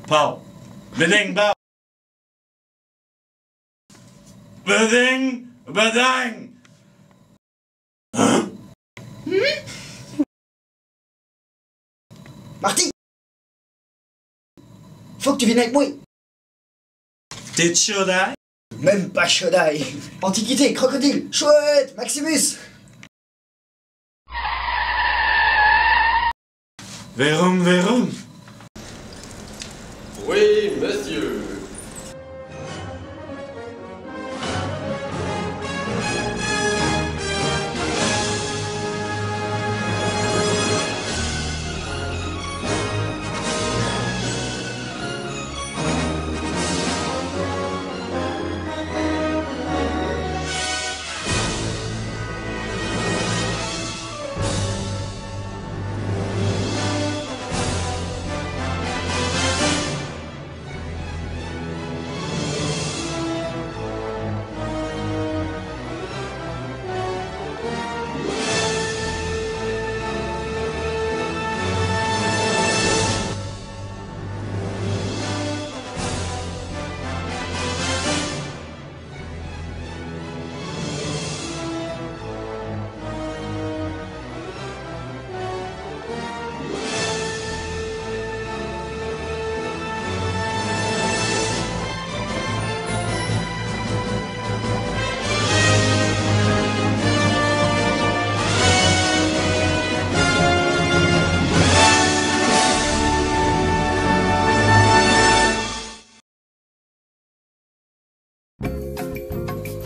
Pow! Beding, pow! Beding, bedang! Hein? Marty! Faut que tu viennes avec moi! T'es chaudai? Même pas Shodai! Antiquité, crocodile, chouette, Maximus! Verum, verum! Oui, monsieur.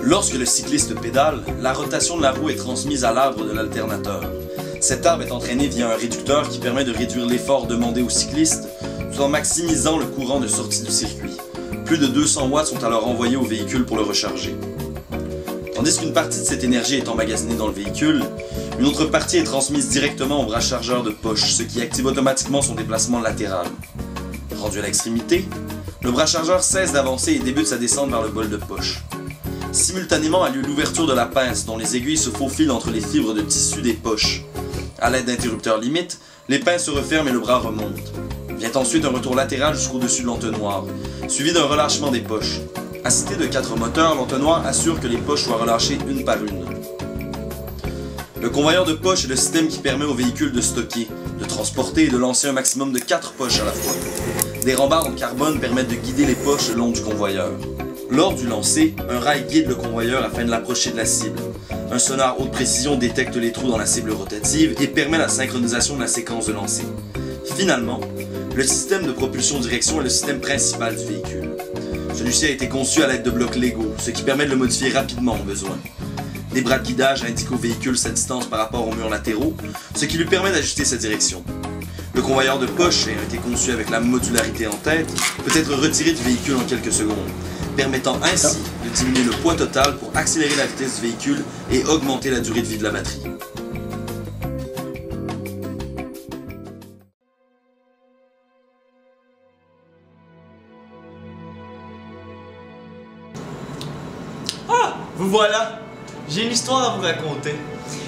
Lorsque le cycliste pédale, la rotation de la roue est transmise à l'arbre de l'alternateur. Cet arbre est entraîné via un réducteur qui permet de réduire l'effort demandé au cycliste tout en maximisant le courant de sortie du circuit. Plus de 200 watts sont alors envoyés au véhicule pour le recharger. Tandis qu'une partie de cette énergie est emmagasinée dans le véhicule, une autre partie est transmise directement au bras chargeur de poche, ce qui active automatiquement son déplacement latéral. Rendu à l'extrémité, le bras chargeur cesse d'avancer et débute sa descente vers le bol de poche. Simultanément a lieu l'ouverture de la pince dont les aiguilles se faufilent entre les fibres de tissu des poches. À l'aide d'interrupteurs limites, les pinces se referment et le bras remonte. Vient ensuite un retour latéral jusqu'au-dessus de l'entonnoir, suivi d'un relâchement des poches. Assisté de 4 moteurs, l'entonnoir assure que les poches soient relâchées une par une. Le convoyeur de poches est le système qui permet au véhicule de stocker, de transporter et de lancer un maximum de 4 poches à la fois. Des rambardes en carbone permettent de guider les poches le long du convoyeur. Lors du lancer, un rail guide le convoyeur afin de l'approcher de la cible. Un sonar haute précision détecte les trous dans la cible rotative et permet la synchronisation de la séquence de lancer. Finalement, le système de propulsion direction est le système principal du véhicule. Celui-ci a été conçu à l'aide de blocs Lego, ce qui permet de le modifier rapidement au besoin. Des bras de guidage indiquent au véhicule sa distance par rapport aux murs latéraux, ce qui lui permet d'ajuster sa direction. Le convoyeur de poche ayant été conçu avec la modularité en tête, peut être retiré du véhicule en quelques secondes, permettant ainsi de diminuer le poids total pour accélérer la vitesse du véhicule et augmenter la durée de vie de la batterie. Ah, vous voilà! J'ai une histoire à vous raconter.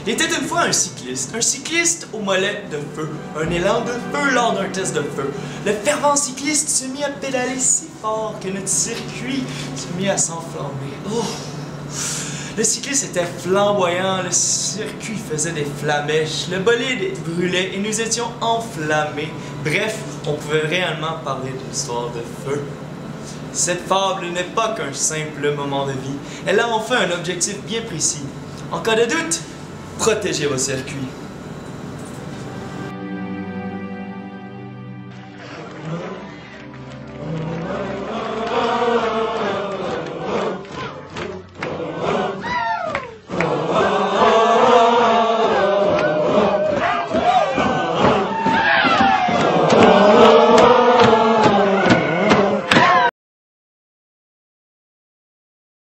Il était une fois un cycliste au mollet de feu, un élan de feu lors d'un test de feu. Le fervent cycliste se mit à pédaler si fort que notre circuit se mit à s'enflammer. Oh. Le cycliste était flamboyant, le circuit faisait des flamèches, le bolide brûlait et nous étions enflammés. Bref, on pouvait réellement parler d'une histoire de feu. Cette fable n'est pas qu'un simple moment de vie, elle a enfin un objectif bien précis. En cas de doute, protégez vos circuits.